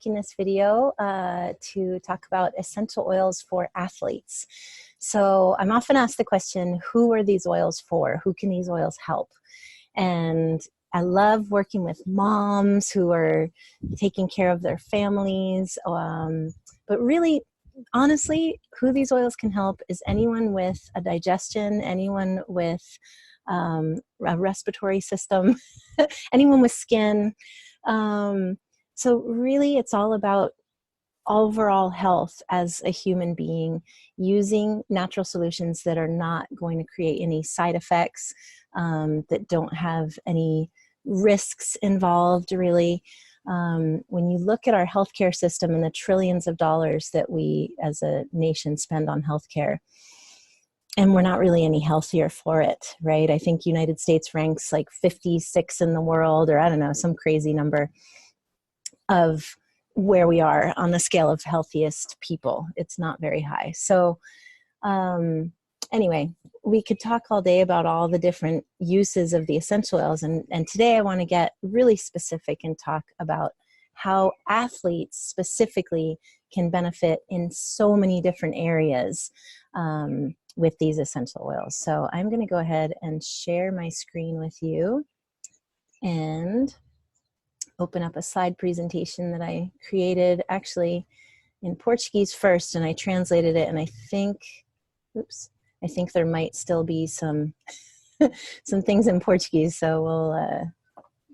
In this video to talk about essential oils for athletes. So I'm often asked the question, who are these oils for? Who can these oils help? And I love working with moms who are taking care of their families. But really, honestly, who these oils can help is anyone with a digestion, anyone with a respiratory system, anyone with skin. So really, it's all about overall health as a human being, using natural solutions that are not going to create any side effects, that don't have any risks involved, really. When you look at our healthcare system and the trillions of dollars that we as a nation spend on healthcare, and we're not really any healthier for it, right? I think United States ranks like 56 in the world, or I don't know, some crazy number of where we are on the scale of healthiest people. It's not very high. So anyway, we could talk all day about all the different uses of the essential oils. And today I want to get really specific and talk about how athletes specifically can benefit in so many different areas with these essential oils. So I'm going to go ahead and share my screen with you and open up a slide presentation that I created actually in Portuguese first, and I translated it, and I think there might still be some some things in Portuguese, so we'll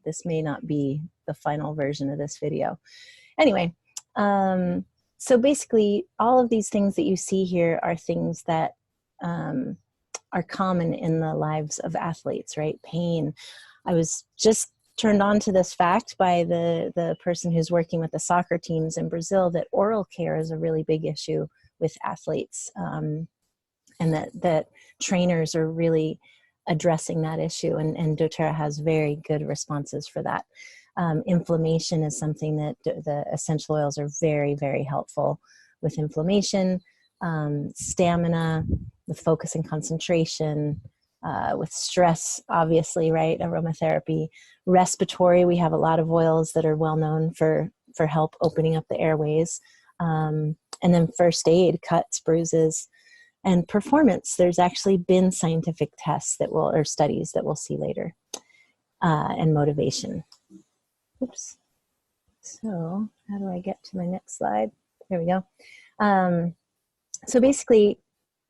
this may not be the final version of this video. Anyway, so basically all of these things that you see here are things that are common in the lives of athletes, right? Pain. I was just turned on to this fact by the person who's working with the soccer teams in Brazil, that oral care is a really big issue with athletes, and that trainers are really addressing that issue, and doTerra has very good responses for that. Inflammation is something that the essential oils are very, very helpful with inflammation, stamina, with focus and concentration, with stress, obviously, right? Aromatherapy, respiratory. We have a lot of oils that are well known for help opening up the airways. And then first aid, cuts, bruises, and performance. There's actually been scientific tests or studies that we'll see later, and motivation. Oops. So how do I get to my next slide? There we go. So basically,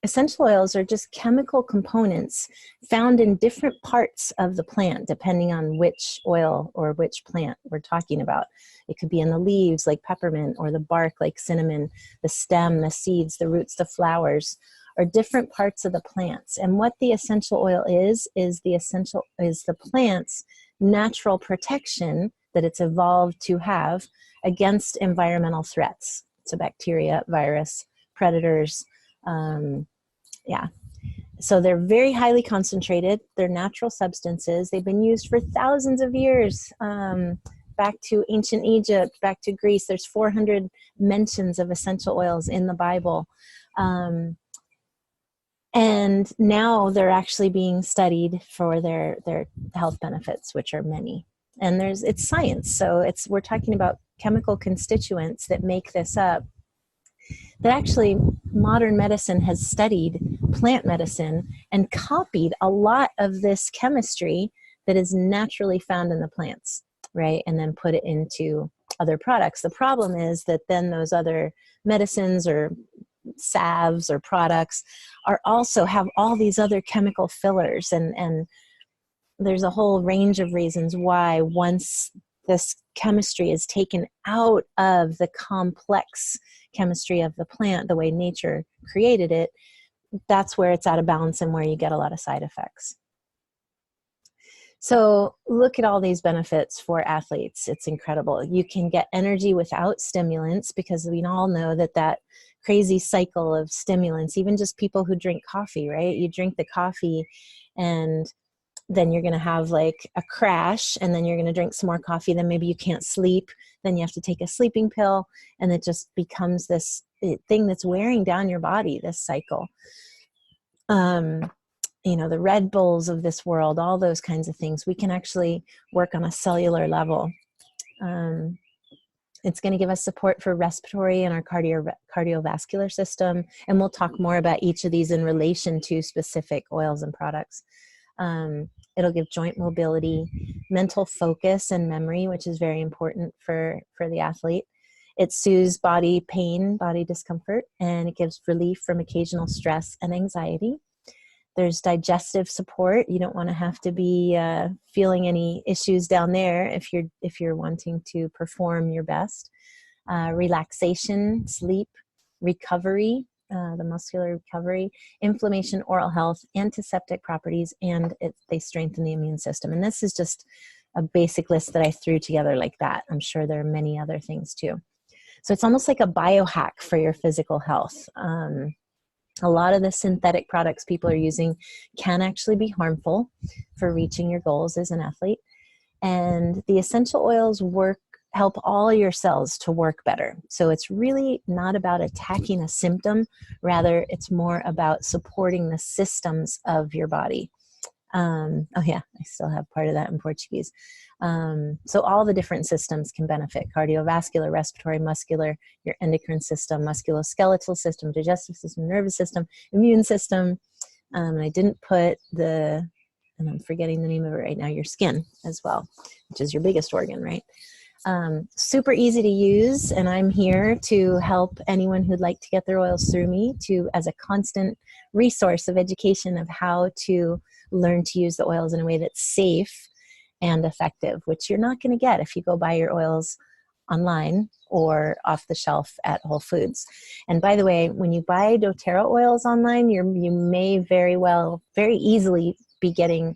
essential oils are just chemical components found in different parts of the plant, depending on which oil or which plant we're talking about. It could be in the leaves, like peppermint, or the bark, like cinnamon, the stem, the seeds, the roots, the flowers, or different parts of the plants. And what the essential oil is the plant's natural protection that it's evolved to have against environmental threats. So bacteria, virus, predators, so they're very highly concentrated. They're natural substances. They've been used for thousands of years, back to ancient Egypt, back to Greece. There's 400 mentions of essential oils in the Bible. And now they're actually being studied for their health benefits, which are many. And it's science. So we're talking about chemical constituents that make this up, that actually modern medicine has studied plant medicine and copied a lot of this chemistry that is naturally found in the plants, right? And then put it into other products. The problem is that then those other medicines or salves or products also have all these other chemical fillers, and there's a whole range of reasons why, once this chemistry is taken out of the complex chemistry of the plant, the way nature created it, that's where it's out of balance and where you get a lot of side effects. So look at all these benefits for athletes. It's incredible. You can get energy without stimulants, because we all know that crazy cycle of stimulants, even just people who drink coffee, right? You drink the coffee and then you're going to have like a crash, and then you're going to drink some more coffee, then maybe you can't sleep, then you have to take a sleeping pill, and it just becomes this thing that's wearing down your body, this cycle. The Red Bulls of this world, all those kinds of things, we can actually work on a cellular level. It's going to give us support for respiratory and our cardiovascular system. And we'll talk more about each of these in relation to specific oils and products. It'll give joint mobility, mental focus and memory, which is very important for the athlete. It soothes body pain, body discomfort, and it gives relief from occasional stress and anxiety. There's digestive support. You don't want to have to be feeling any issues down there if you're wanting to perform your best. Relaxation, sleep, recovery, the muscular recovery, inflammation, oral health, antiseptic properties, and they strengthen the immune system. And this is just a basic list that I threw together like that. I'm sure there are many other things too. So it's almost like a biohack for your physical health. A lot of the synthetic products people are using can actually be harmful for reaching your goals as an athlete. And the essential oils help all your cells to work better. So it's really not about attacking a symptom. Rather, it's more about supporting the systems of your body. Oh yeah, I still have part of that in Portuguese. So all the different systems can benefit: cardiovascular, respiratory, muscular, your endocrine system, musculoskeletal system, digestive system, nervous system, immune system. And I didn't put and I'm forgetting the name of it right now, your skin as well, which is your biggest organ, right? Super easy to use, and I'm here to help anyone who'd like to get their oils through me as a constant resource of education of how to learn to use the oils in a way that's safe and effective, which you're not going to get if you go buy your oils online or off the shelf at Whole Foods. And by the way, when you buy doTerra oils online, you may very easily be getting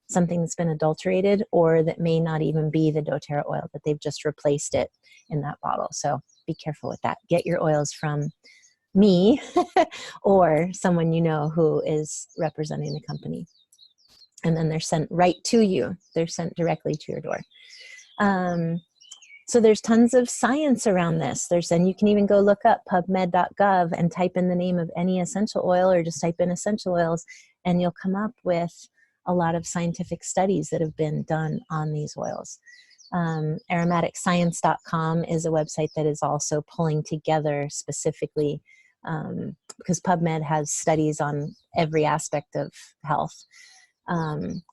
something that's been adulterated, or that may not even be the doTerra oil, but they've just replaced it in that bottle. So be careful with that. Get your oils from me or someone you know who is representing the company. And then they're sent right to you. They're sent directly to your door. So there's tons of science around this. And you can even go look up pubmed.gov and type in the name of any essential oil, or just type in essential oils, and you'll come up with a lot of scientific studies that have been done on these oils. Aromaticscience.com is a website that is also pulling together specifically, because PubMed has studies on every aspect of health.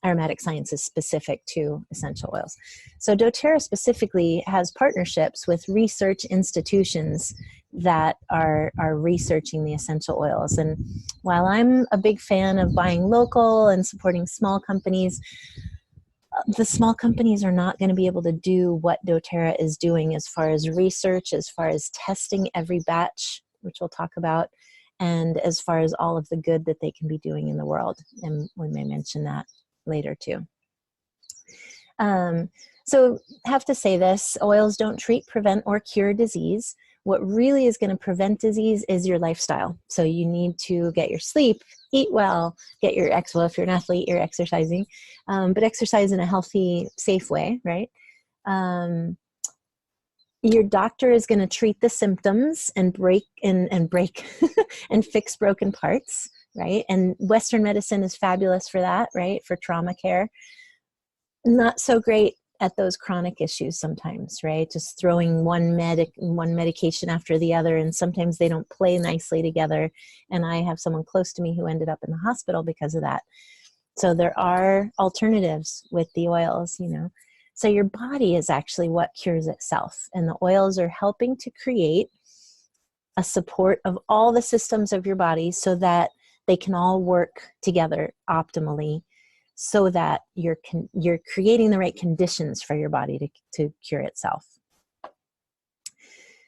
Aromatic Science is specific to essential oils. So doTerra specifically has partnerships with research institutions that are researching the essential oils. And while I'm a big fan of buying local and supporting small companies, the small companies are not going to be able to do what doTerra is doing as far as research, as far as testing every batch, which we'll talk about, and as far as all of the good that they can be doing in the world. And we may mention that later too. So have to say this: oils don't treat, prevent, or cure disease. What really is going to prevent disease is your lifestyle. So you need to get your sleep, eat well, get your well, if you're an athlete, you're exercising, but exercise in a healthy, safe way, right? Your doctor is going to treat the symptoms and break and fix broken parts, right? And Western medicine is fabulous for that, right? For trauma care. Not so great at those chronic issues sometimes, right? Just throwing one medication after the other, and sometimes they don't play nicely together. And I have someone close to me who ended up in the hospital because of that. So there are alternatives with the oils, So your body is actually what cures itself, and the oils are helping to create a support of all the systems of your body so that they can all work together optimally, so that you're creating the right conditions for your body to cure itself.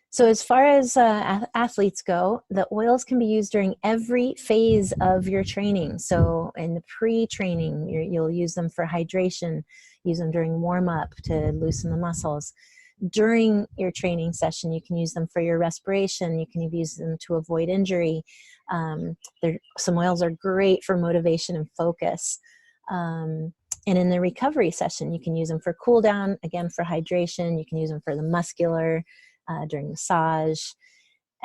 So as far as athletes go, the oils can be used during every phase of your training. So in the pre-training, you'll use them for hydration, use them during warm-up to loosen the muscles. During your training session, you can use them for your respiration. You can use them to avoid injury. Some oils are great for motivation and focus. And in the recovery session, you can use them for cool down, again for hydration. You can use them for the muscular, during massage.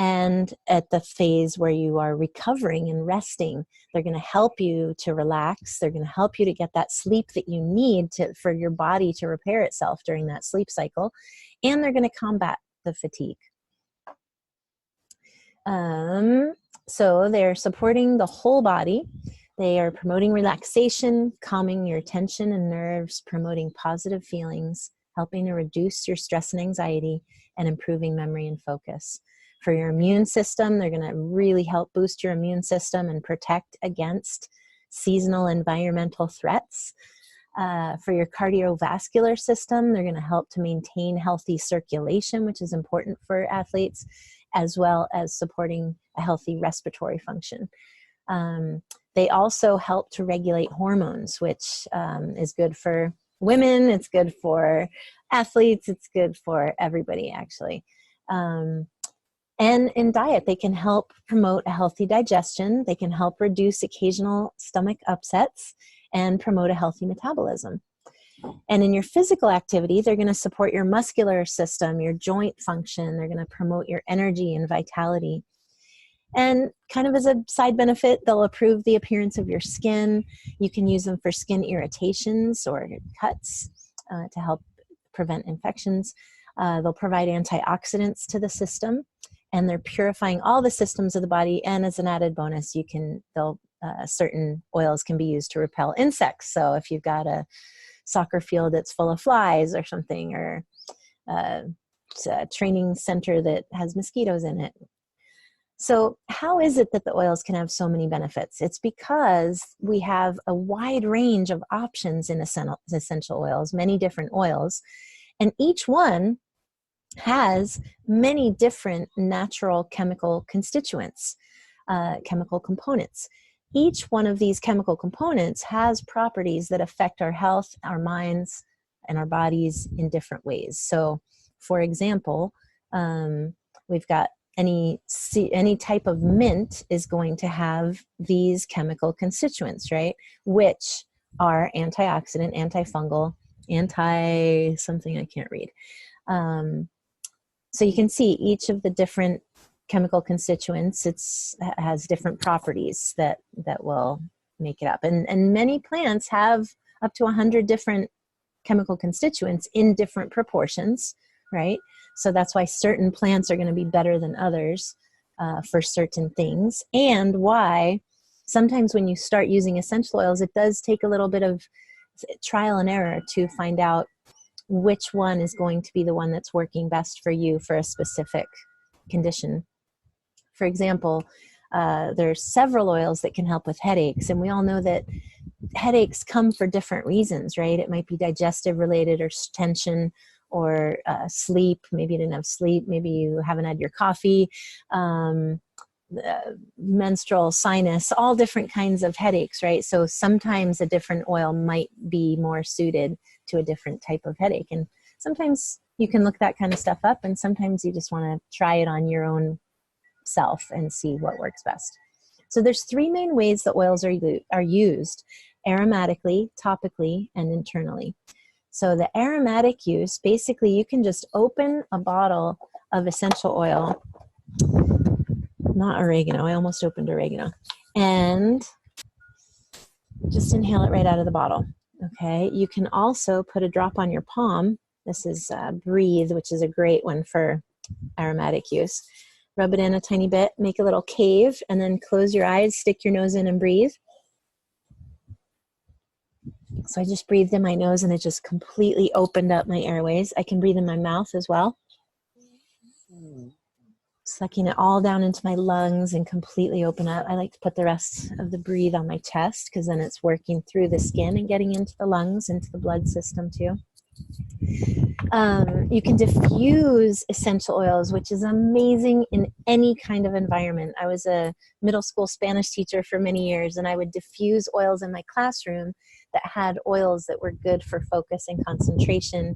and at the phase where you are recovering and resting. They're going to help you to relax. They're going to help you to get that sleep that you need for your body to repair itself during that sleep cycle. And they're going to combat the fatigue. So they're supporting the whole body. They are promoting relaxation, calming your tension and nerves, promoting positive feelings, helping to reduce your stress and anxiety, and improving memory and focus. For your immune system, they're going to really help boost your immune system and protect against seasonal environmental threats. For your cardiovascular system, they're going to help to maintain healthy circulation, which is important for athletes, as well as supporting a healthy respiratory function. They also help to regulate hormones, which is good for women, it's good for athletes, it's good for everybody, actually. And in diet, they can help promote a healthy digestion. They can help reduce occasional stomach upsets and promote a healthy metabolism. And in your physical activity, they're going to support your muscular system, your joint function. They're going to promote your energy and vitality. And kind of as a side benefit, they'll improve the appearance of your skin. You can use them for skin irritations or cuts to help prevent infections. They'll provide antioxidants to the system, and they're purifying all the systems of the body. And as an added bonus, certain oils can be used to repel insects. So if you've got a soccer field that's full of flies or something, or it's a training center that has mosquitoes in it. So how is it that the oils can have so many benefits? It's because we have a wide range of options in essential oils, many different oils, and each one has many different natural chemical constituents, chemical components. Each one of these chemical components has properties that affect our health, our minds, and our bodies in different ways. So, for example, we've got any type of mint is going to have these chemical constituents, right? Which are antioxidant, antifungal, something I can't read. So you can see each of the different chemical constituents, has different properties that will make it up. And many plants have up to 100 different chemical constituents in different proportions, right? So that's why certain plants are going to be better than others for certain things, and why sometimes when you start using essential oils, it does take a little bit of trial and error to find out which one is going to be the one that's working best for you for a specific condition. For example, there's several oils that can help with headaches, and we all know that headaches come for different reasons, right? It might be digestive related or tension, or sleep. Maybe you didn't have sleep. Maybe you haven't had your coffee, menstrual, sinus, all different kinds of headaches, right? So sometimes a different oil might be more suited to a different type of headache. And sometimes you can look that kind of stuff up, and sometimes you just want to try it on your own self and see what works best. So there's three main ways that oils are used: aromatically, topically, and internally. So the aromatic use, basically you can just open a bottle of essential oil, not oregano, I almost opened oregano, and just inhale it right out of the bottle. Okay, you can also put a drop on your palm. This is Breathe, which is a great one for aromatic use. Rub it in a tiny bit, make a little cave, and then close your eyes, stick your nose in and breathe. So I just breathed in my nose and it just completely opened up my airways. I can breathe in my mouth as well. Sucking it all down into my lungs and completely open up. I like to put the rest of the breathe on my chest because then it's working through the skin and getting into the lungs, into the blood system too. You can diffuse essential oils, which is amazing in any kind of environment. I was a middle school Spanish teacher for many years, and I would diffuse oils in my classroom that had oils that were good for focus and concentration.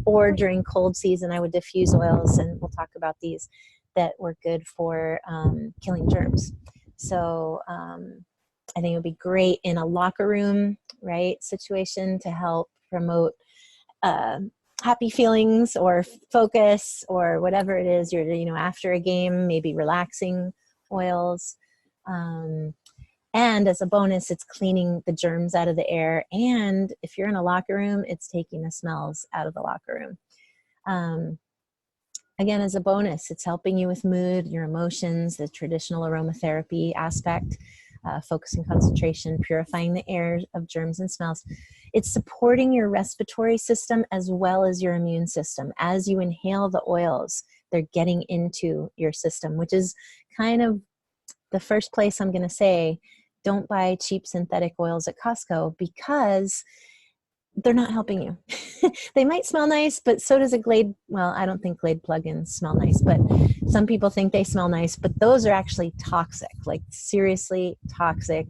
Or during cold season, I would diffuse oils, and we'll talk about these, that were good for killing germs. So I think it would be great in a locker room, right, situation to help promote happy feelings or focus or whatever it is you're, after a game, maybe relaxing oils. And as a bonus, it's cleaning the germs out of the air. And if you're in a locker room, it's taking the smells out of the locker room. Again, as a bonus, it's helping you with mood, your emotions, the traditional aromatherapy aspect, focus and concentration, purifying the air of germs and smells. It's supporting your respiratory system as well as your immune system. As you inhale the oils, they're getting into your system, which is kind of the first place I'm going to say, don't buy cheap synthetic oils at Costco, because they're not helping you. They might smell nice, but so does a Glade. Well, I don't think Glade plugins smell nice, but some people think they smell nice, but those are actually toxic, like seriously toxic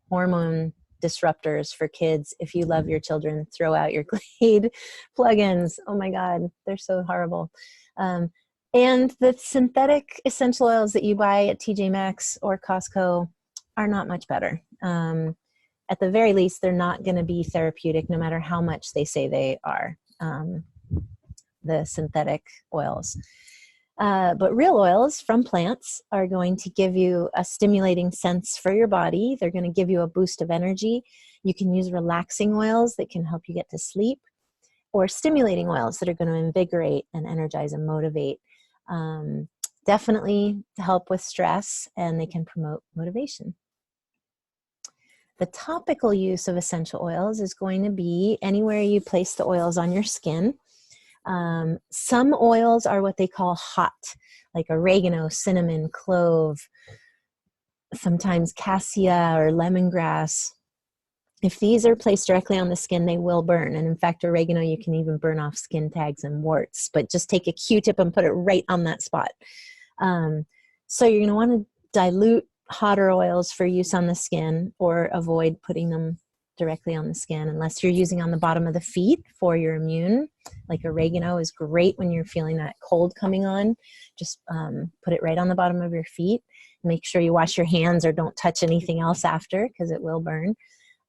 hormone disruptors for kids. If you love your children, throw out your Glade plugins. Oh my God, they're so horrible. And the synthetic essential oils that you buy at TJ Maxx or Costco are not much better. At the very least, they're not going to be therapeutic, no matter how much they say they are, the synthetic oils. But real oils from plants are going to give you a stimulating sense for your body. They're going to give you a boost of energy. You can use relaxing oils that can help you get to sleep, or stimulating oils that are going to invigorate and energize and motivate. Definitely help with stress, and they can promote motivation. The topical use of essential oils is going to be anywhere you place the oils on your skin. Some oils are what they call hot, like oregano, cinnamon, clove, sometimes cassia or lemongrass. If these are placed directly on the skin, they will burn. And in fact, oregano, you can even burn off skin tags and warts, but just take a Q-tip and put it right on that spot. So you're going to want to dilute hotter oils for use on the skin, or avoid putting them directly on the skin unless you're using on the bottom of the feet for your immune. Like oregano is great when you're feeling that cold coming on. Just put it right on the bottom of your feet. Make sure you wash your hands or don't touch anything else after, because it will burn.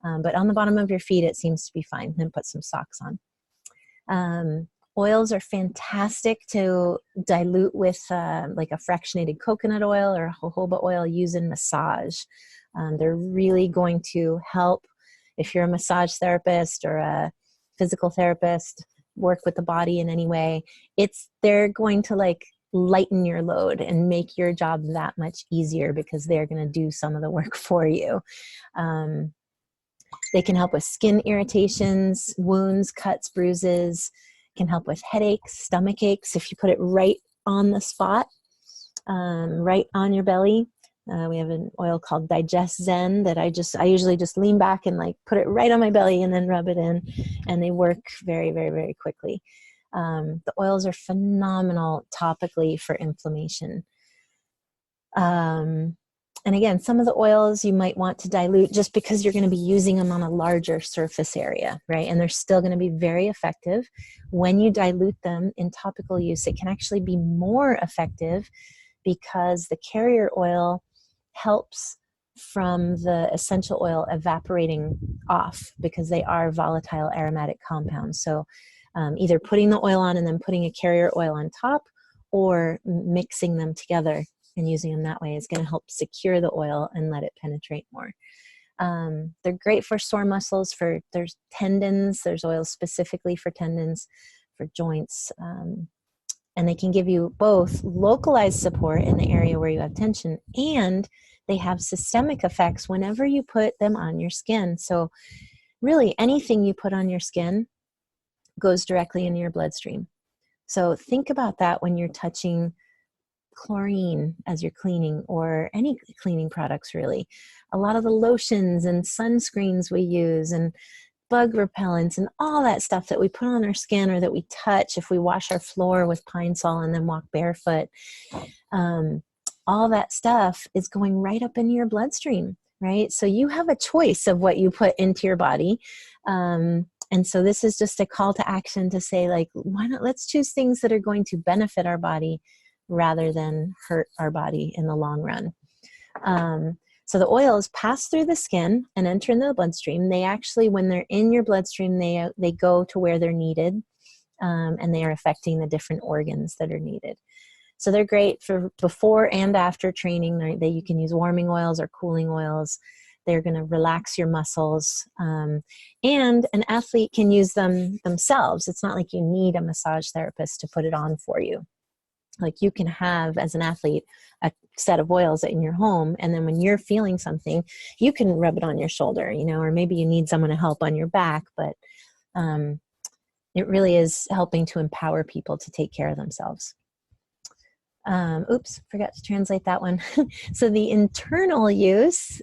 But on the bottom of your feet, it seems to be fine. Then put some socks on. Oils are fantastic to dilute with like a fractionated coconut oil or jojoba oil used in massage. They're really going to help if you're a massage therapist or a physical therapist, work with the body in any way. They're going to like lighten your load and make your job that much easier, because they're going to do some of the work for you. They can help with skin irritations, wounds, cuts, bruises. Can help with headaches, stomach aches. If you put it right on the spot, right on your belly. We have an oil called Digest Zen that I usually just lean back and like put it right on my belly and then rub it in, and they work very, very, very quickly. The oils are phenomenal topically for inflammation. And again, some of the oils you might want to dilute just because you're going to be using them on a larger surface area, right? And they're still going to be very effective. When you dilute them in topical use, it can actually be more effective because the carrier oil helps from the essential oil evaporating off, because they are volatile aromatic compounds. So either putting the oil on and then putting a carrier oil on top, or mixing them together and using them that way is going to help secure the oil and let it penetrate more. They're great for sore muscles, there's tendons, there's oils specifically for tendons, for joints, and they can give you both localized support in the area where you have tension, and they have systemic effects whenever you put them on your skin. So really anything you put on your skin goes directly into your bloodstream. So think about that when you're touching chlorine as you're cleaning, or any cleaning products really. A lot of the lotions and sunscreens we use and bug repellents and all that stuff that we put on our skin, or that we touch if we wash our floor with Pine Sol and then walk barefoot, all that stuff is going right up into your bloodstream, right? So you have a choice of what you put into your body. And so this is just a call to action to say, like, why not, let's choose things that are going to benefit our body rather than hurt our body in the long run. So the oils pass through the skin and enter into the bloodstream. They actually, when they're in your bloodstream, they go to where they're needed. and they are affecting the different organs that are needed. So they're great for before and after training. You can use warming oils or cooling oils. They're going to relax your muscles. And an athlete can use them themselves. It's not like you need a massage therapist to put it on for you. Like you can have, as an athlete, a set of oils in your home, and then when you're feeling something, you can rub it on your shoulder, or maybe you need someone to help on your back, but it really is helping to empower people to take care of themselves. Oops, forgot to translate that one. So the internal use,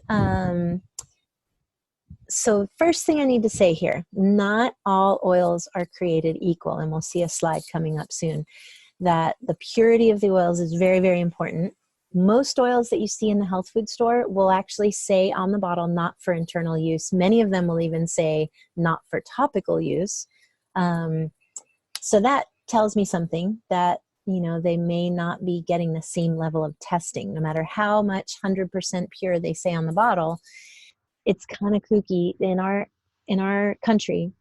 so first thing I need to say here, not all oils are created equal, and we'll see a slide coming up soon, that the purity of the oils is very, very important. Most oils that you see in the health food store will actually say on the bottle, not for internal use. Many of them will even say not for topical use. So that tells me something, that they may not be getting the same level of testing. No matter how much 100% pure they say on the bottle, it's kind of kooky. In our country,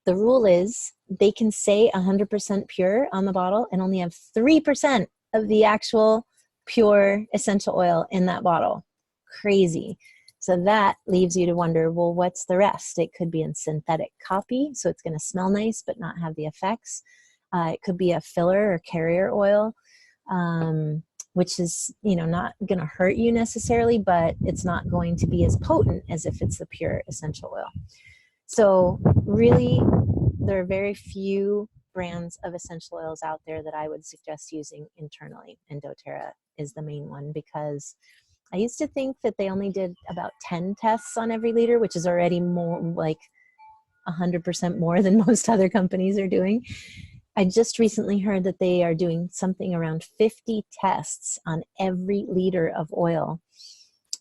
the rule is they can say 100% pure on the bottle and only have 3% of the actual pure essential oil in that bottle. Crazy. So that leaves you to wonder, well, what's the rest? It could be a synthetic copy, so it's going to smell nice but not have the effects. It could be a filler or carrier oil, which is, not going to hurt you necessarily, but it's not going to be as potent as if it's the pure essential oil. So really, there are very few brands of essential oils out there that I would suggest using internally, and doTerra is the main one, because I used to think that they only did about 10 tests on every liter, which is already more, like 100% more than most other companies are doing. I just recently heard that they are doing something around 50 tests on every liter of oil.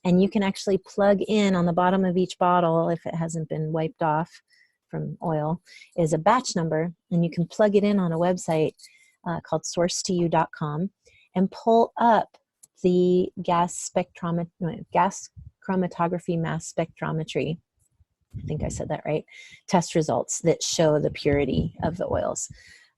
And you can actually plug in on the bottom of each bottle, if it hasn't been wiped off from oil, is a batch number. And you can plug it in on a website called source2u.com and pull up the gas chromatography mass spectrometry, I think I said that right, test results that show the purity of the oils.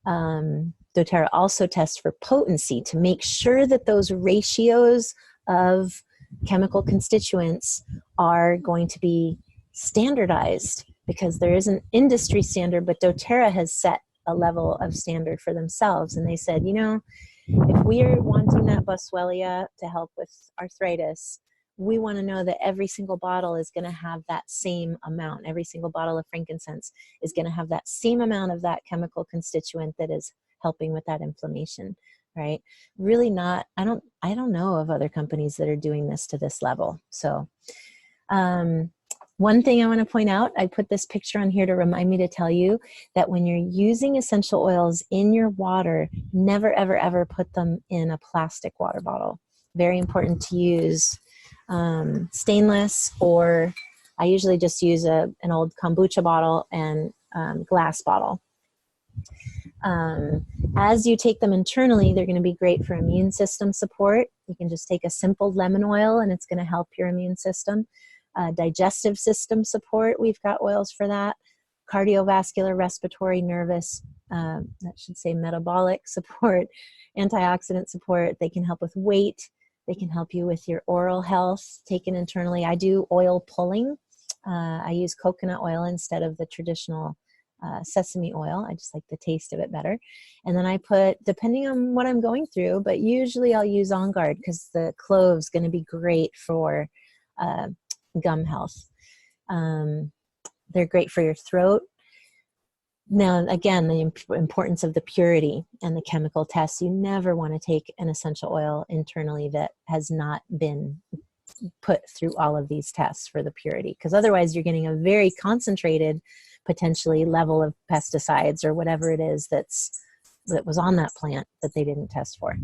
doTerra also tests for potency to make sure that those ratios of chemical constituents are going to be standardized, because there is an industry standard, but doTerra has set a level of standard for themselves. And they said, if we're wanting that Boswellia to help with arthritis, we want to know that every single bottle is going to have that same amount. Every single bottle of frankincense is going to have that same amount of that chemical constituent that is helping with that inflammation, right? Really not, I don't know of other companies that are doing this to this level. So one thing I want to point out, I put this picture on here to remind me to tell you that when you're using essential oils in your water, never, ever, ever put them in a plastic water bottle. Very important to use stainless, or I usually just use an old kombucha bottle and glass bottle. As you take them internally, they're going to be great for immune system support. You can just take a simple lemon oil and it's going to help your immune system. Digestive system support, we've got oils for that. Cardiovascular, respiratory, nervous, that should say metabolic support, antioxidant support. They can help with weight. They can help you with your oral health taken internally. I do oil pulling. I use coconut oil instead of the traditional sesame oil. I just like the taste of it better. And then I put, depending on what I'm going through, but usually I'll use On Guard, because the clove's going to be great for gum health. They're great for your throat. Now, again, the importance of the purity and the chemical tests. You never want to take an essential oil internally that has not been put through all of these tests for the purity, because otherwise you're getting a very concentrated, potentially, level of pesticides or whatever it is that was on that plant that they didn't test for.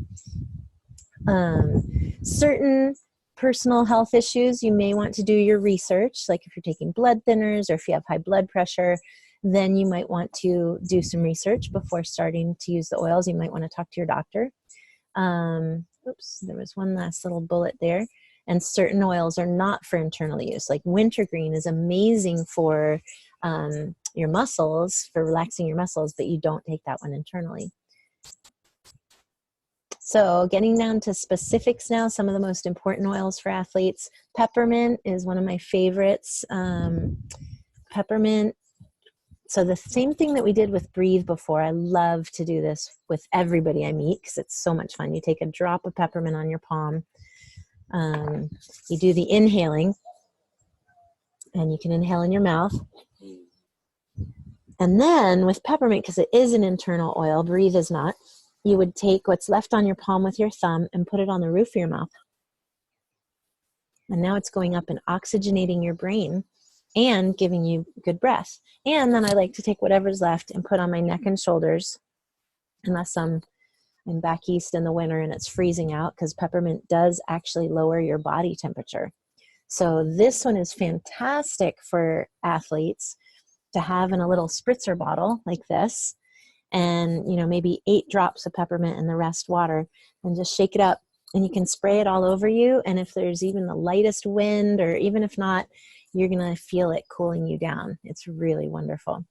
Certain personal health issues, you may want to do your research, like if you're taking blood thinners or if you have high blood pressure, then you might want to do some research before starting to use the oils. You might want to talk to your doctor. Oops, there was one last little bullet there. And certain oils are not for internal use. Like wintergreen is amazing for your muscles, for relaxing your muscles, but you don't take that one internally. So getting down to specifics now, some of the most important oils for athletes. Peppermint is one of my favorites. Peppermint. So the same thing that we did with Breathe before, I love to do this with everybody I meet because it's so much fun. You take a drop of peppermint on your palm. You do the inhaling, and you can inhale in your mouth. And then with peppermint, because it is an internal oil, Breathe is not, you would take what's left on your palm with your thumb and put it on the roof of your mouth. And now it's going up and oxygenating your brain and giving you good breath. And then I like to take whatever's left and put on my neck and shoulders, unless I'm back east in the winter and it's freezing out, because peppermint does actually lower your body temperature. So this one is fantastic for athletes to have in a little spritzer bottle like this, and maybe 8 drops of peppermint and the rest water, and just shake it up, and you can spray it all over you. And if there's even the lightest wind, or even if not, you're gonna feel it cooling you down. It's really wonderful.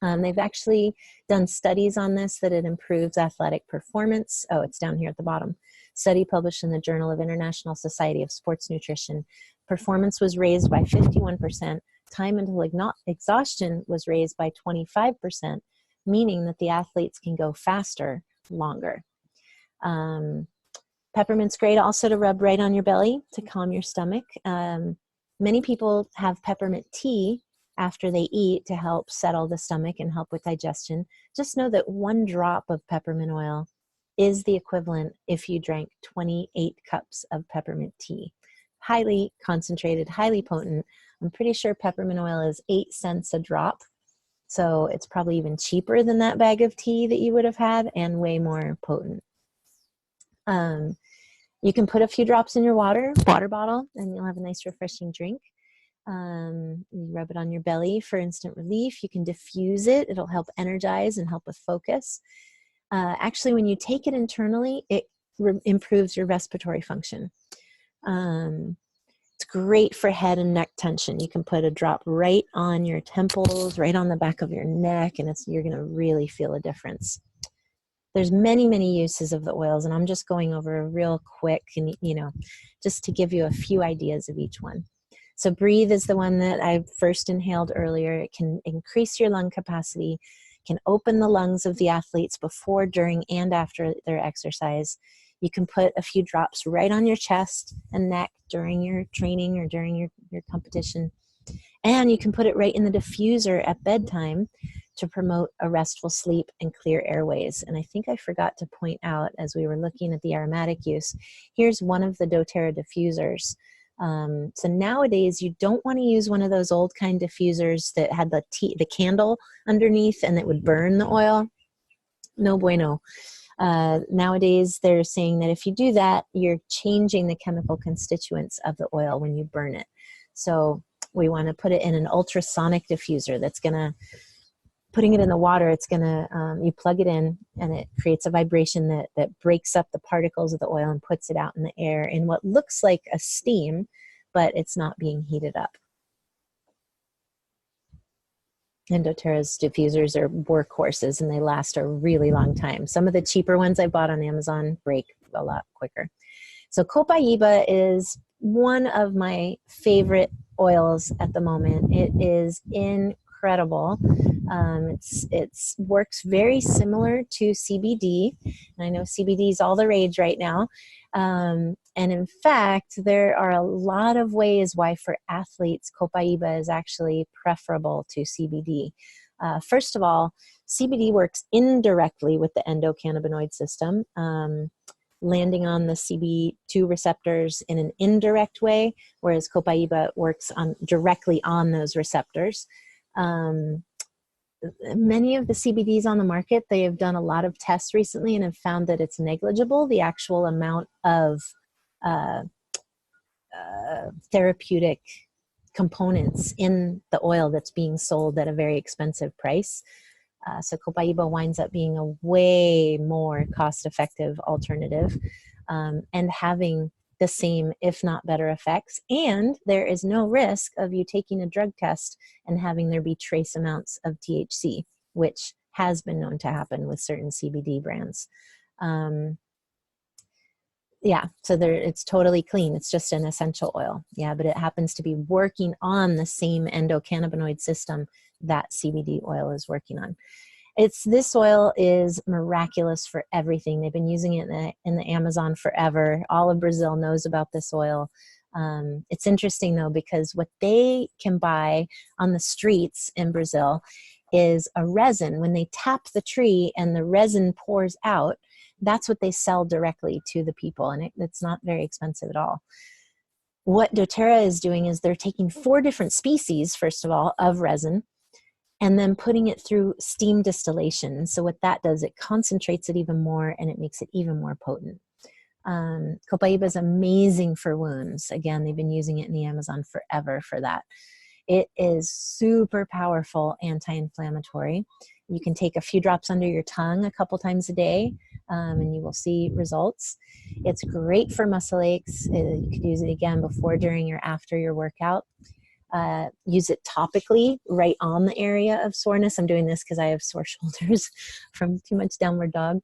They've actually done studies on this, that it improves athletic performance. Oh, it's down here at the bottom. Study published in the Journal of International Society of Sports Nutrition. Performance was raised by 51%. Time until exhaustion was raised by 25%, meaning that the athletes can go faster, longer. Peppermint's great also to rub right on your belly to calm your stomach. Many people have peppermint tea after they eat to help settle the stomach and help with digestion. Just know that 1 drop of peppermint oil is the equivalent if you drank 28 cups of peppermint tea. Highly concentrated, highly potent. I'm pretty sure peppermint oil is 8 cents a drop. So it's probably even cheaper than that bag of tea that you would have had, and way more potent. You can put a few drops in your water bottle, and you'll have a nice refreshing drink. You rub it on your belly for instant relief. You can diffuse it. It'll help energize and help with focus. Actually, when you take it internally, it improves your respiratory function. It's great for head and neck tension. You can put a drop right on your temples, right on the back of your neck, and you're going to really feel a difference. There's many, many uses of the oils, and I'm just going over real quick, and just to give you a few ideas of each one. So Breathe is the one that I first inhaled earlier. It can increase your lung capacity, can open the lungs of the athletes before, during, and after their exercise. You can put a few drops right on your chest and neck during your training or during your competition. And you can put it right in the diffuser at bedtime to promote a restful sleep and clear airways. And I think I forgot to point out, as we were looking at the aromatic use, here's one of the doTerra diffusers. So nowadays, you don't want to use one of those old kind diffusers that had the candle underneath and that would burn the oil. No bueno. Nowadays, they're saying that if you do that, you're changing the chemical constituents of the oil when you burn it. So we want to put it in an ultrasonic diffuser that's going to, putting it in the water, it's going to, you plug it in and it creates a vibration that breaks up the particles of the oil and puts it out in the air in what looks like a steam, but it's not being heated up. And doTerra's diffusers are workhorses, and they last a really long time. Some of the cheaper ones I bought on Amazon break a lot quicker. So Copaiba is one of my favorite oils at the moment. It is incredible. It works very similar to CBD, and I know CBD is all the rage right now. And in fact, there are a lot of ways why for athletes, Copaiba is actually preferable to CBD. First of all, CBD works indirectly with the endocannabinoid system, landing on the CB2 receptors in an indirect way, whereas Copaiba works directly on those receptors. Many of the CBDs on the market, they have done a lot of tests recently and have found that it's negligible, the actual amount of therapeutic components in the oil that's being sold at a very expensive price. So Copaiba winds up being a way more cost-effective alternative, and having the same, if not better effects. And there is no risk of you taking a drug test and having there be trace amounts of THC, which has been known to happen with certain CBD brands. Yeah, so it's totally clean. It's just an essential oil. Yeah, but it happens to be working on the same endocannabinoid system that CBD oil is working on. This oil is miraculous for everything. They've been using it in the Amazon forever. All of Brazil knows about this oil. It's interesting though, because what they can buy on the streets in Brazil is a resin. When they tap the tree and the resin pours out, that's what they sell directly to the people, and it's not very expensive at all. What doTerra is doing is they're taking 4 different species, first of all, of resin, and then putting it through steam distillation. So what that does, it concentrates it even more and it makes it even more potent. Copaiba is amazing for wounds. Again, they've been using it in the Amazon forever for that. It is super powerful anti-inflammatory. You can take a few drops under your tongue a couple times a day, and you will see results. It's great for muscle aches. You could use it again before, during, or after your workout. Use it topically right on the area of soreness. I'm doing this because I have sore shoulders from too much downward dog.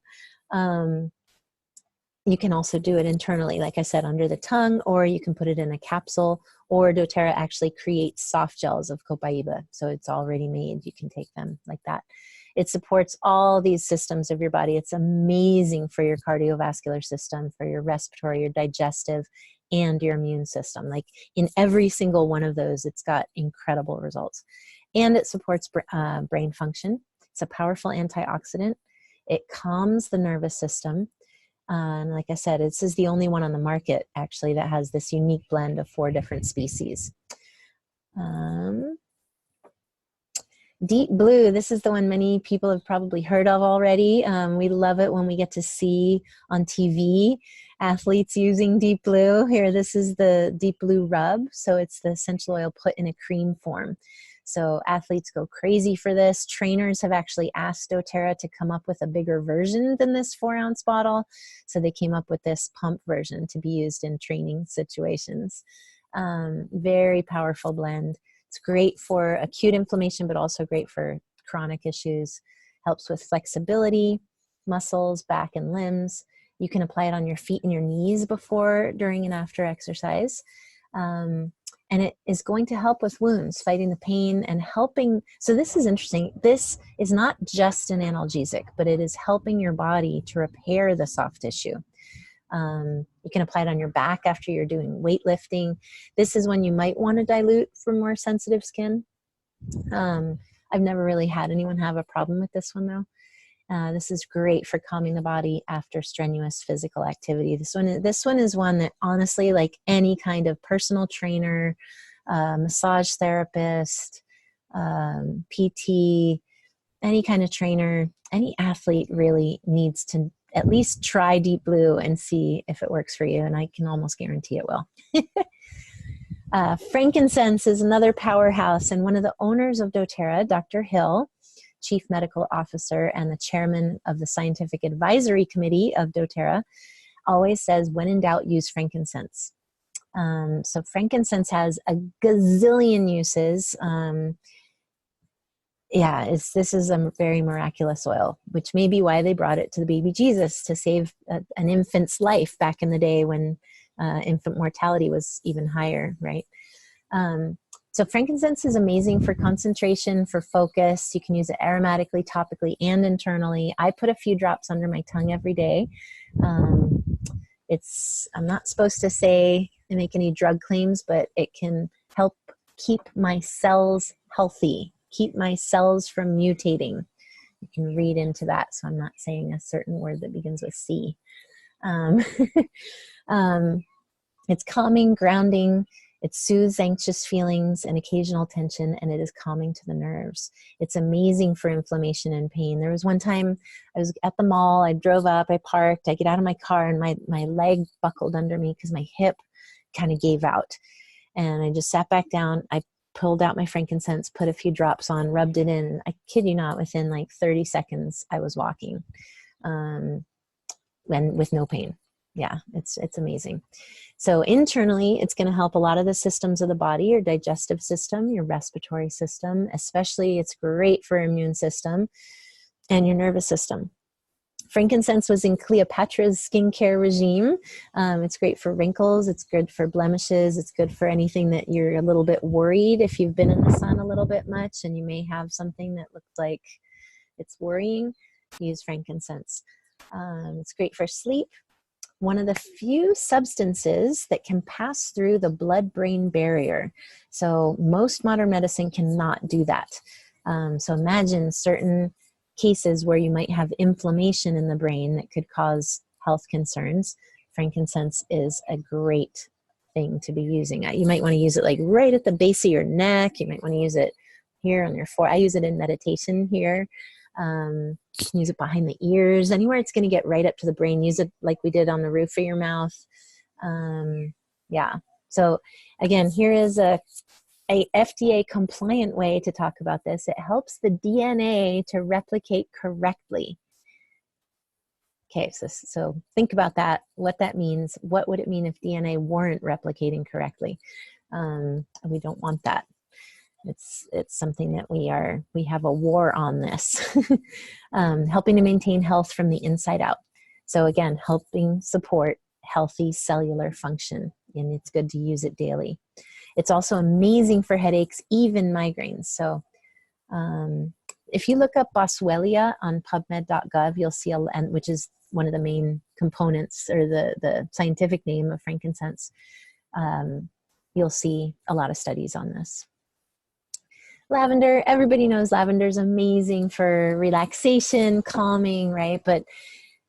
You can also do it internally, like I said, under the tongue, or you can put it in a capsule, or doTerra actually creates soft gels of copaiba. So it's already made. You can take them like that. It supports all these systems of your body. It's amazing for your cardiovascular system, for your respiratory, your digestive, and your immune system. Like in every single one of those, it's got incredible results. And it supports brain function. It's a powerful antioxidant. It calms the nervous system. And like I said, this is the only one on the market actually that has this unique blend of 4 different species. Deep Blue, this is the one many people have probably heard of already. We love it when we get to see on TV athletes using Deep Blue. Here, this is the Deep Blue rub. So it's the essential oil put in a cream form. So athletes go crazy for this. Trainers have actually asked doTerra to come up with a bigger version than this 4-ounce bottle. So they came up with this pump version to be used in training situations. Very powerful blend. It's great for acute inflammation, but also great for chronic issues. Helps with flexibility, muscles, back, and limbs. You can apply it on your feet and your knees before, during, and after exercise. And it is going to help with wounds, fighting the pain and helping. So this is interesting. This is not just an analgesic, but it is helping your body to repair the soft tissue. You can apply it on your back after you're doing weightlifting. This is when you might want to dilute for more sensitive skin. I've never really had anyone have a problem with this one though. This is great for calming the body after strenuous physical activity. This one is one that honestly, like any kind of personal trainer, massage therapist, PT, any kind of trainer, any athlete really needs to at least try Deep Blue and see if it works for you. And I can almost guarantee it will. Frankincense is another powerhouse, and one of the owners of doTerra, Dr. Hill, Chief Medical Officer and the chairman of the Scientific Advisory Committee of doTerra, always says, when in doubt, use frankincense. So frankincense has a gazillion uses. This is a very miraculous oil, which may be why they brought it to the baby Jesus, to save an infant's life back in the day when infant mortality was even higher, right? So frankincense is amazing for concentration, for focus. You can use it aromatically, topically, and internally. I put a few drops under my tongue every day. I'm not supposed to say and make any drug claims, but it can help keep my cells healthy, keep my cells from mutating. You can read into that, so I'm not saying a certain word that begins with C. It's calming, grounding. It soothes anxious feelings and occasional tension, and it is calming to the nerves. It's amazing for inflammation and pain. There was one time I was at the mall, I drove up, I parked, I get out of my car, and my leg buckled under me because my hip kind of gave out. And I just sat back down, I pulled out my frankincense, put a few drops on, rubbed it in. I kid you not, within like 30 seconds, I was walking, and with no pain. Yeah, it's amazing. So internally, it's going to help a lot of the systems of the body, your digestive system, your respiratory system, especially it's great for your immune system and your nervous system. Frankincense was in Cleopatra's skincare regime. It's great for wrinkles. It's good for blemishes. It's good for anything that you're a little bit worried if you've been in the sun a little bit much and you may have something that looks like it's worrying. Use frankincense. It's great for sleep. One of the few substances that can pass through the blood-brain barrier. So most modern medicine cannot do that. So imagine certain cases where you might have inflammation in the brain that could cause health concerns. Frankincense is a great thing to be using. You might want to use it like right at the base of your neck. You might want to use it here on your forehead. I use it in meditation here. You can use it behind the ears, anywhere it's going to get right up to the brain. Use it like we did on the roof of your mouth. Yeah. So again, here is a FDA compliant way to talk about this. It helps the DNA to replicate correctly. Okay, so think about that, what that means. What would it mean if DNA weren't replicating correctly? We don't want that. It's something that we have a war on this. Helping to maintain health from the inside out. So again, helping support healthy cellular function, and it's good to use it daily. It's also amazing for headaches, even migraines. So if you look up Boswellia on pubmed.gov, you'll see, which is one of the main components or the scientific name of frankincense, you'll see a lot of studies on this. Lavender, everybody knows lavender is amazing for relaxation, calming, right? But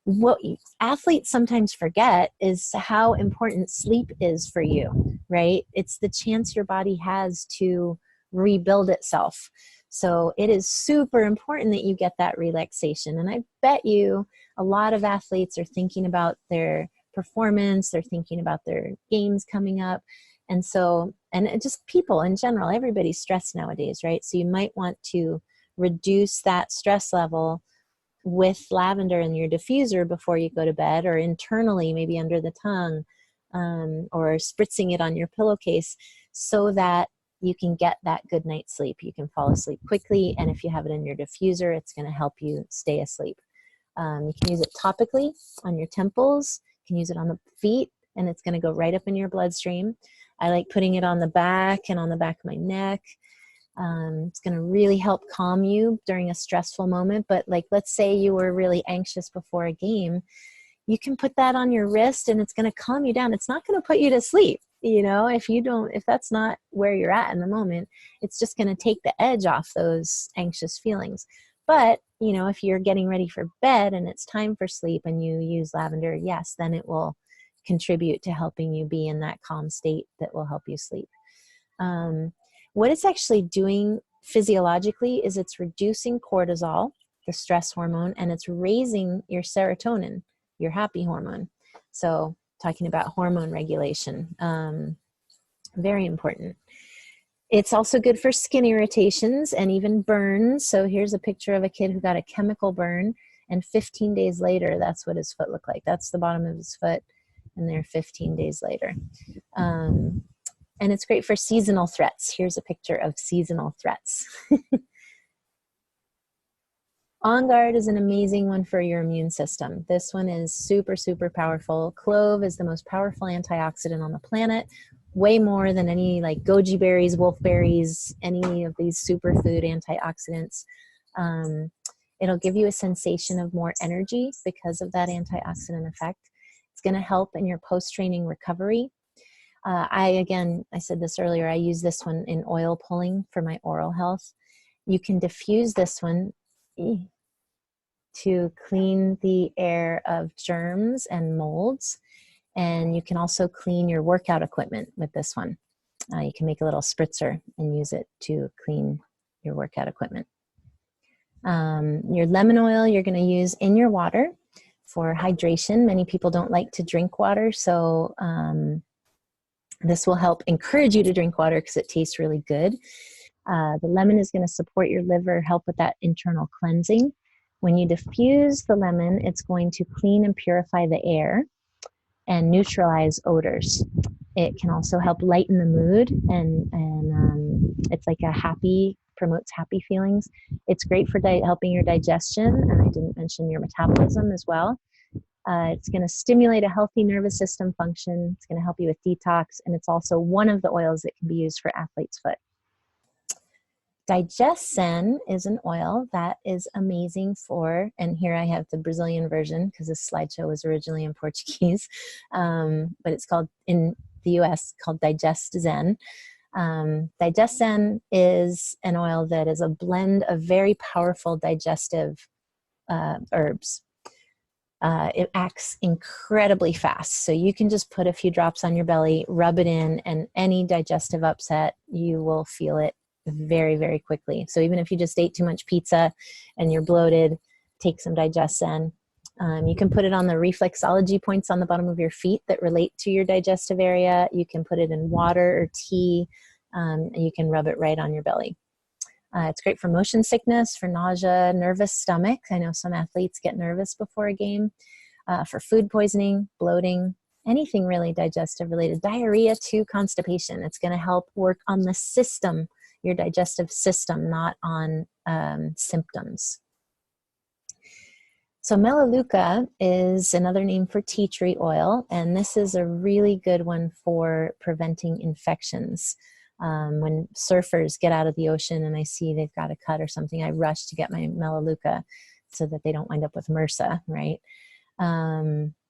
what athletes sometimes forget is how important sleep is for you, right? It's the chance your body has to rebuild itself. So it is super important that you get that relaxation. And I bet you a lot of athletes are thinking about their performance, they're thinking about their games coming up. And so, and just people in general, everybody's stressed nowadays, right? So you might want to reduce that stress level with lavender in your diffuser before you go to bed, or internally, maybe under the tongue, or spritzing it on your pillowcase so that you can get that good night's sleep. You can fall asleep quickly. And if you have it in your diffuser, it's going to help you stay asleep. You can use it topically on your temples. You can use it on the feet, and it's going to go right up in your bloodstream. I like putting it on the back and on the back of my neck. It's going to really help calm you during a stressful moment. But like, let's say you were really anxious before a game, you can put that on your wrist and it's going to calm you down. It's not going to put you to sleep. You know, if that's not where you're at in the moment, it's just going to take the edge off those anxious feelings. But, you know, if you're getting ready for bed and it's time for sleep and you use lavender, yes, then it will contribute to helping you be in that calm state that will help you sleep. What it's actually doing physiologically is it's reducing cortisol, the stress hormone, and it's raising your serotonin, your happy hormone. So talking about hormone regulation, very important. It's also good for skin irritations and even burns. So here's a picture of a kid who got a chemical burn, and 15 days later, that's what his foot looked like. That's the bottom of his foot, and they're 15 days later. And it's great for seasonal threats. Here's a picture of seasonal threats. On Guard is an amazing one for your immune system. This one is super, super powerful. Clove is the most powerful antioxidant on the planet, way more than any like goji berries, wolfberries, any of these superfood antioxidants. It'll give you a sensation of more energy because of that antioxidant effect. It's going to help in your post-training recovery. I said this earlier, I use this one in oil pulling for my oral health. You can diffuse this one to clean the air of germs and molds. And you can also clean your workout equipment with this one. You can make a little spritzer and use it to clean your workout equipment. Your lemon oil you're going to use in your water for hydration. Many people don't like to drink water, so this will help encourage you to drink water because it tastes really good. The lemon is going to support your liver, help with that internal cleansing. When you diffuse the lemon, it's going to clean and purify the air. and neutralize odors. It can also help lighten the mood, and it's like promotes happy feelings. It's great for helping your digestion, and I didn't mention your metabolism as well. It's going to stimulate a healthy nervous system function. It's going to help you with detox, and it's also one of the oils that can be used for athlete's foot. Digestion is an oil that is amazing for, and here I have the Brazilian version because this slideshow was originally in Portuguese, but it's called, in the US, called Digestion. Digestion is an oil that is a blend of very powerful digestive herbs. It acts incredibly fast. So you can just put a few drops on your belly, rub it in, and any digestive upset, you will feel it very, very quickly. So even if you just ate too much pizza and you're bloated, take some Digestion. You can put it on the reflexology points on the bottom of your feet that relate to your digestive area. You can put it in water or tea, and you can rub it right on your belly. It's great for motion sickness, for nausea, nervous stomach. I know some athletes get nervous before a game. For food poisoning, bloating, anything really digestive related. Diarrhea to constipation. It's going to help work on the system, your digestive system, not on symptoms. So Melaleuca is another name for tea tree oil, and this is a really good one for preventing infections. When surfers get out of the ocean and I see they've got a cut or something, I rush to get my Melaleuca so that they don't wind up with MRSA, right?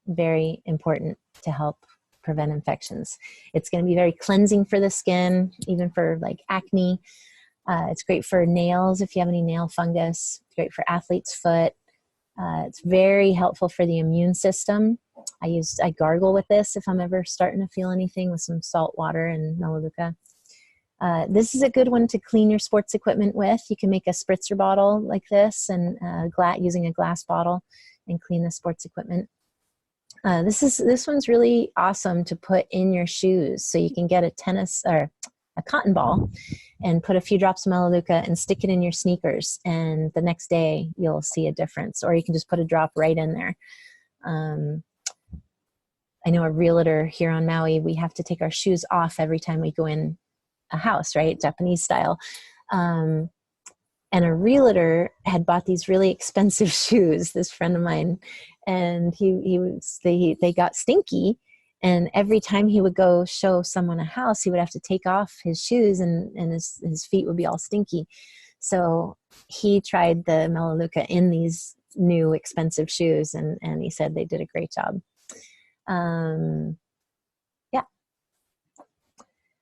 Very important to help prevent infections. It's going to be very cleansing for the skin, even for like acne. It's great for nails if you have any nail fungus. It's great for athlete's foot. It's very helpful for the immune system. I gargle with this if I'm ever starting to feel anything, with some salt water and Melaleuca. This is a good one to clean your sports equipment with. You can make a spritzer bottle like this and using a glass bottle and clean the sports equipment. This one's really awesome to put in your shoes. So you can get a cotton ball and put a few drops of Melaleuca and stick it in your sneakers, and the next day you'll see a difference. Or you can just put a drop right in there. I know a realtor here on Maui, we have to take our shoes off every time we go in a house, right? Japanese style. And a realtor had bought these really expensive shoes, this friend of mine, and they got stinky. And every time he would go show someone a house, he would have to take off his shoes, and his feet would be all stinky. So he tried the Melaleuca in these new expensive shoes, and he said they did a great job. Yeah.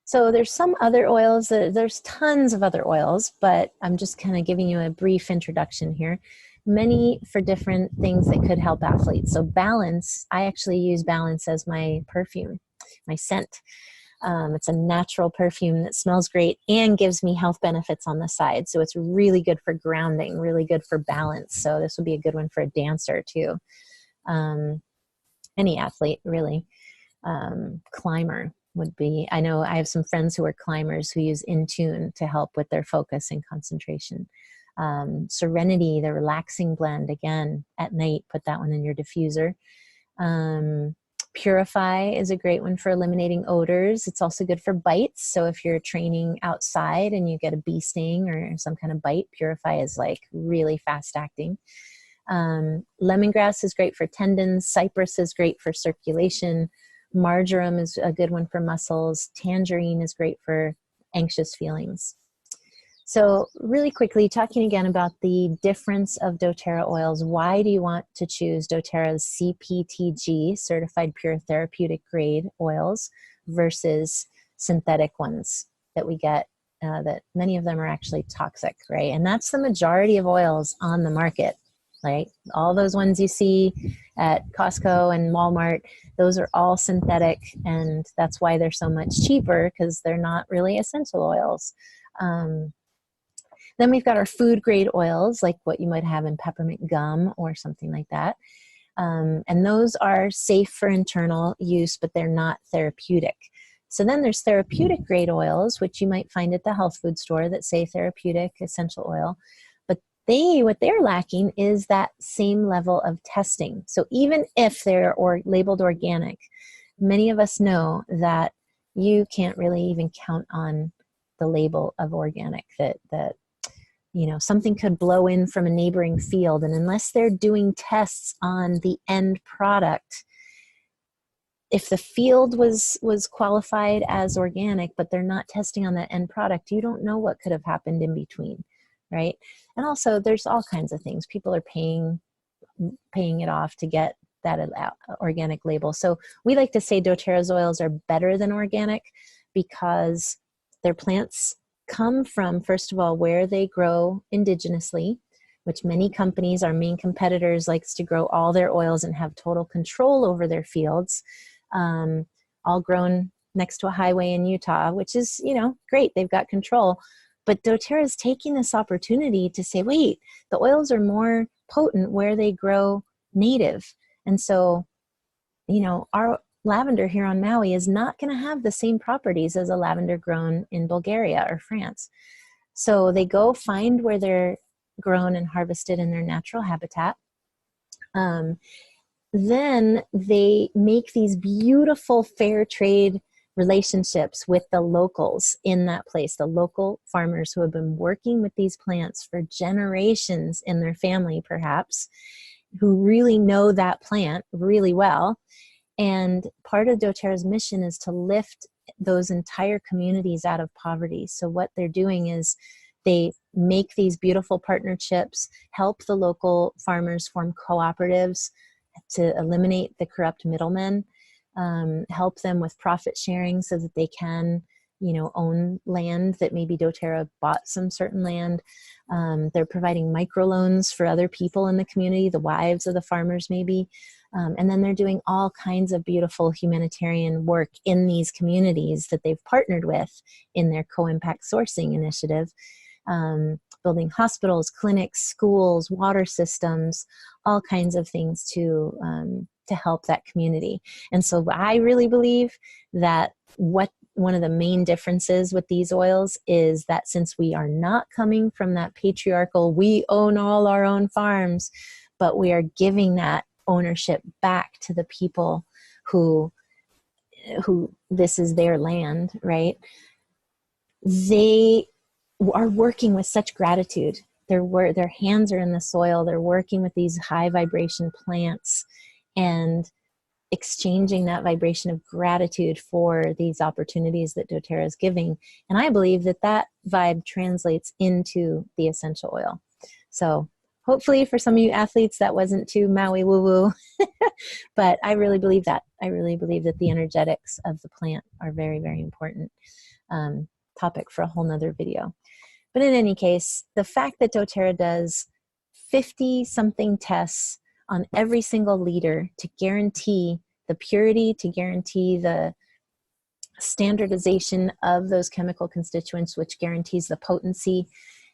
So there's some other oils. There's tons of other oils, but I'm just kind of giving you a brief introduction here. Many for different things that could help athletes. So Balance, I actually use Balance as my perfume, my scent. It's a natural perfume that smells great and gives me health benefits on the side. So it's really good for grounding, really good for balance. So this would be a good one for a dancer too. Any athlete really. Climber would be, I know I have some friends who are climbers who use Intune to help with their focus and concentration. Serenity, the relaxing blend, again, at night, put that one in your diffuser. Purify is a great one for eliminating odors. It's also good for bites. So if you're training outside and you get a bee sting or some kind of bite, Purify is like really fast acting. Lemongrass is great for tendons. Cypress is great for circulation. Marjoram is a good one for muscles. Tangerine is great for anxious feelings. So really quickly, talking again about the difference of doTerra oils. Why do you want to choose doTerra's CPTG, Certified Pure Therapeutic Grade oils, versus synthetic ones that we get, that many of them are actually toxic, right? And that's the majority of oils on the market, right? All those ones you see at Costco and Walmart, those are all synthetic, and that's why they're so much cheaper, because they're not really essential oils. Then we've got our food grade oils, like what you might have in peppermint gum or something like that. And those are safe for internal use, but they're not therapeutic. So then there's therapeutic grade oils, which you might find at the health food store that say therapeutic essential oil. But what they're lacking is that same level of testing. So even if they're labeled organic, many of us know that you can't really even count on the label of organic, that something could blow in from a neighboring field, and unless they're doing tests on the end product, if the field was qualified as organic, but they're not testing on that end product, you don't know what could have happened in between, right? And also, there's all kinds of things. People are paying it off to get that organic label. So we like to say doTerra's oils are better than organic because their plants come from, first of all, where they grow indigenously, which many companies, our main competitors, likes to grow all their oils and have total control over their fields, all grown next to a highway in Utah, which is, great. They've got control. But doTerra is taking this opportunity to say, wait, the oils are more potent where they grow native. And so, our lavender here on Maui is not going to have the same properties as a lavender grown in Bulgaria or France. So they go find where they're grown and harvested in their natural habitat. Then they make these beautiful fair trade relationships with the locals in that place, the local farmers who have been working with these plants for generations in their family, perhaps, who really know that plant really well. And part of doTerra's mission is to lift those entire communities out of poverty. So what they're doing is they make these beautiful partnerships, help the local farmers form cooperatives to eliminate the corrupt middlemen, help them with profit sharing so that they can, own land that maybe doTerra bought some certain land. They're providing microloans for other people in the community, the wives of the farmers maybe. And then they're doing all kinds of beautiful humanitarian work in these communities that they've partnered with in their co-impact sourcing initiative, building hospitals, clinics, schools, water systems, all kinds of things to help that community. And so I really believe that one of the main differences with these oils is that since we are not coming from that patriarchal, we own all our own farms, but we are giving that ownership back to the people who this is their land, right? They are working with such gratitude. Their hands are in the soil. They're working with these high vibration plants and exchanging that vibration of gratitude for these opportunities that doTerra is giving. And I believe that vibe translates into the essential oil. So hopefully for some of you athletes, that wasn't too Maui woo-woo, but I really believe that. I really believe that the energetics of the plant are very, very important. Topic for a whole nother video. But in any case, the fact that doTerra does 50-something tests on every single liter to guarantee the purity, to guarantee the standardization of those chemical constituents, which guarantees the potency,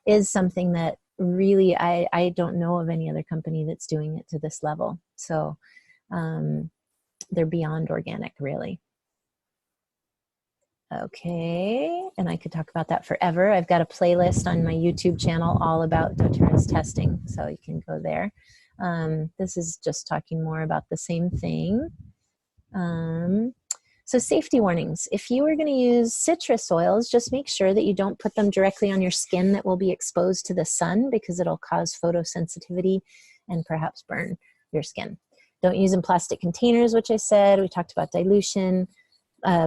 is something that really I don't know of any other company that's doing it to this level. So they're beyond organic, really. Okay, and I could talk about that forever. I've got a playlist on my YouTube channel all about doTerra's testing, so you can go there. This is just talking more about the same thing. So safety warnings. If you are going to use citrus oils, just make sure that you don't put them directly on your skin that will be exposed to the sun, because it'll cause photosensitivity and perhaps burn your skin. Don't use in plastic containers, which I said. We talked about dilution.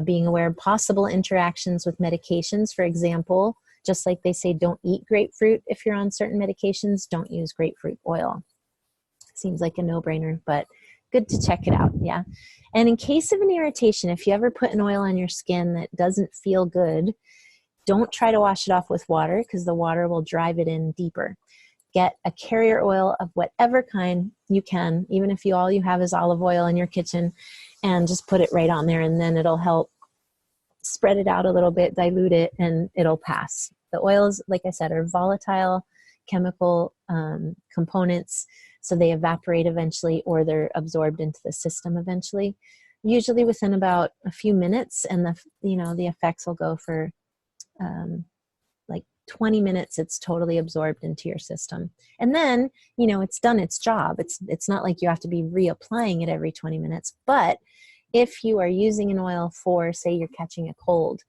Being aware of possible interactions with medications. For example, just like they say don't eat grapefruit if you're on certain medications, don't use grapefruit oil. Seems like a no-brainer, but good to check it out, yeah? And in case of an irritation, if you ever put an oil on your skin that doesn't feel good, don't try to wash it off with water, because the water will drive it in deeper. Get a carrier oil of whatever kind you can, even if all you have is olive oil in your kitchen, and just put it right on there, and then it'll help spread it out a little bit, dilute it, and it'll pass. The oils, like I said, are volatile chemical components, so they evaporate eventually, or they're absorbed into the system eventually, usually within about a few minutes, and the effects will go for like 20 minutes, it's totally absorbed into your system. And then, you know, it's done its job. It's not like you have to be reapplying it every 20 minutes. But if you are using an oil for, say, you're catching a cold,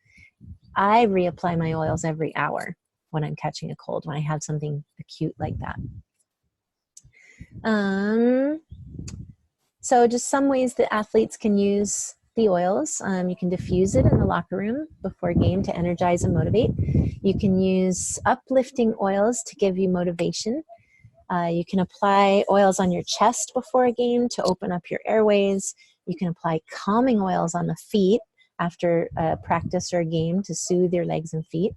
I reapply my oils every hour when I'm catching a cold, when I have something acute like that. So just some ways that athletes can use the oils. You can diffuse it in the locker room before a game to energize and motivate. You can use uplifting oils to give you motivation. You can apply oils on your chest before a game to open up your airways. You can apply calming oils on the feet after a practice or a game to soothe your legs and feet.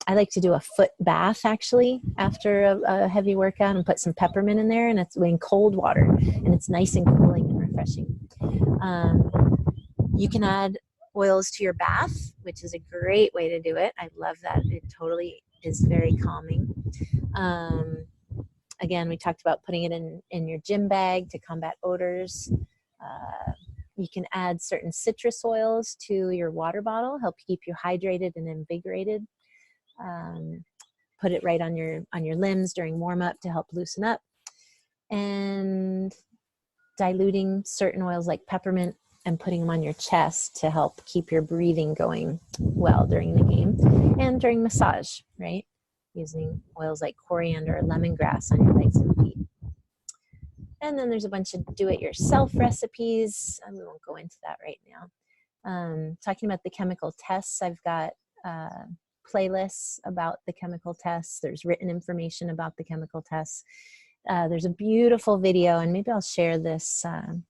I like to do a foot bath actually after a heavy workout and put some peppermint in there, and it's in cold water, and it's nice and cooling and refreshing. You can add oils to your bath, which is a great way to do it. I love that. It totally is very calming. Again, we talked about putting it in your gym bag to combat odors. You can add certain citrus oils to your water bottle, help keep you hydrated and invigorated. Put it right on your limbs during warm-up to help loosen up. And diluting certain oils like peppermint and putting them on your chest to help keep your breathing going well during the game. And during massage, right? Using oils like coriander or lemongrass on your legs and feet. And then there's a bunch of do-it-yourself recipes. We won't go into that right now. Talking about the chemical tests, I've got playlists about the chemical tests. There's written information about the chemical tests. There's a beautiful video, and maybe I'll share this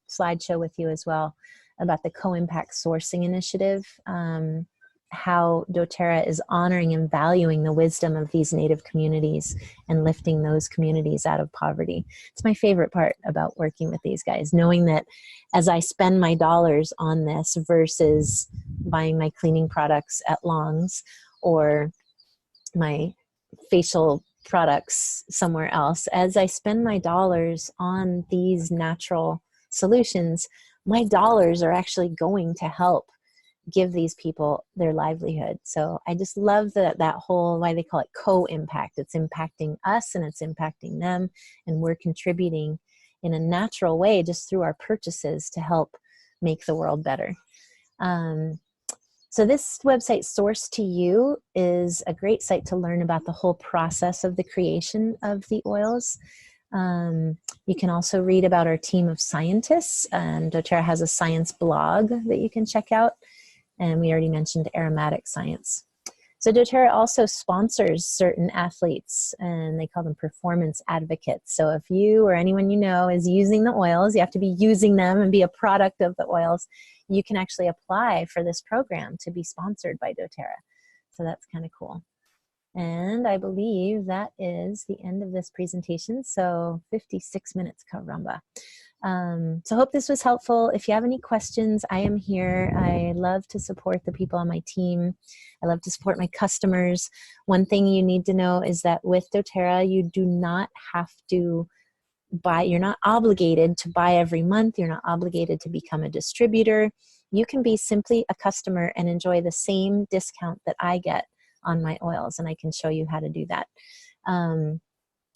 slideshow with you as well, about the Co-Impact Sourcing Initiative, how doTerra is honoring and valuing the wisdom of these Native communities and lifting those communities out of poverty. It's my favorite part about working with these guys, knowing that as I spend my dollars on this versus buying my cleaning products at Long's or my facial products somewhere else, as I spend my dollars on these natural solutions, my dollars are actually going to help give these people their livelihood. So I just love that whole, why they call it co-impact. It's impacting us and it's impacting them, and we're contributing in a natural way just through our purchases to help make the world better. So this website, Source to You, is a great site to learn about the whole process of the creation of the oils. You can also read about our team of scientists, and doTerra has a science blog that you can check out. And we already mentioned aromatic science. So doTerra also sponsors certain athletes, and they call them performance advocates. So if you or anyone you know is using the oils, you have to be using them and be a product of the oils, you can actually apply for this program to be sponsored by doTerra. So that's kind of cool. And I believe that is the end of this presentation. So 56 minutes, caramba. So hope this was helpful. If you have any questions, I am here. I love to support the people on my team. I love to support my customers. One thing you need to know is that with doTerra, you do not have to buy, you're not obligated to buy every month. You're not obligated to become a distributor. You can be simply a customer and enjoy the same discount that I get on my oils, and I can show you how to do that.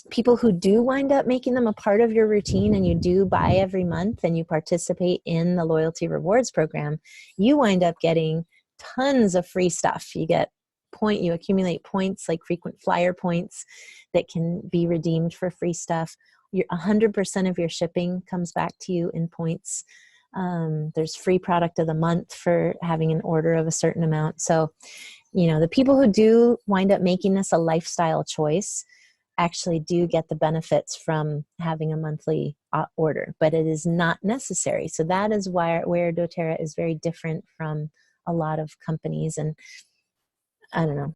People who do wind up making them a part of your routine and you do buy every month and you participate in the loyalty rewards program, you wind up getting tons of free stuff. You accumulate points like frequent flyer points that can be redeemed for free stuff. 100% of your shipping comes back to you in points. There's free product of the month for having an order of a certain amount. So, the people who do wind up making this a lifestyle choice actually do get the benefits from having a monthly order, but it is not necessary. So that is where doTerra is very different from a lot of companies. And I don't know,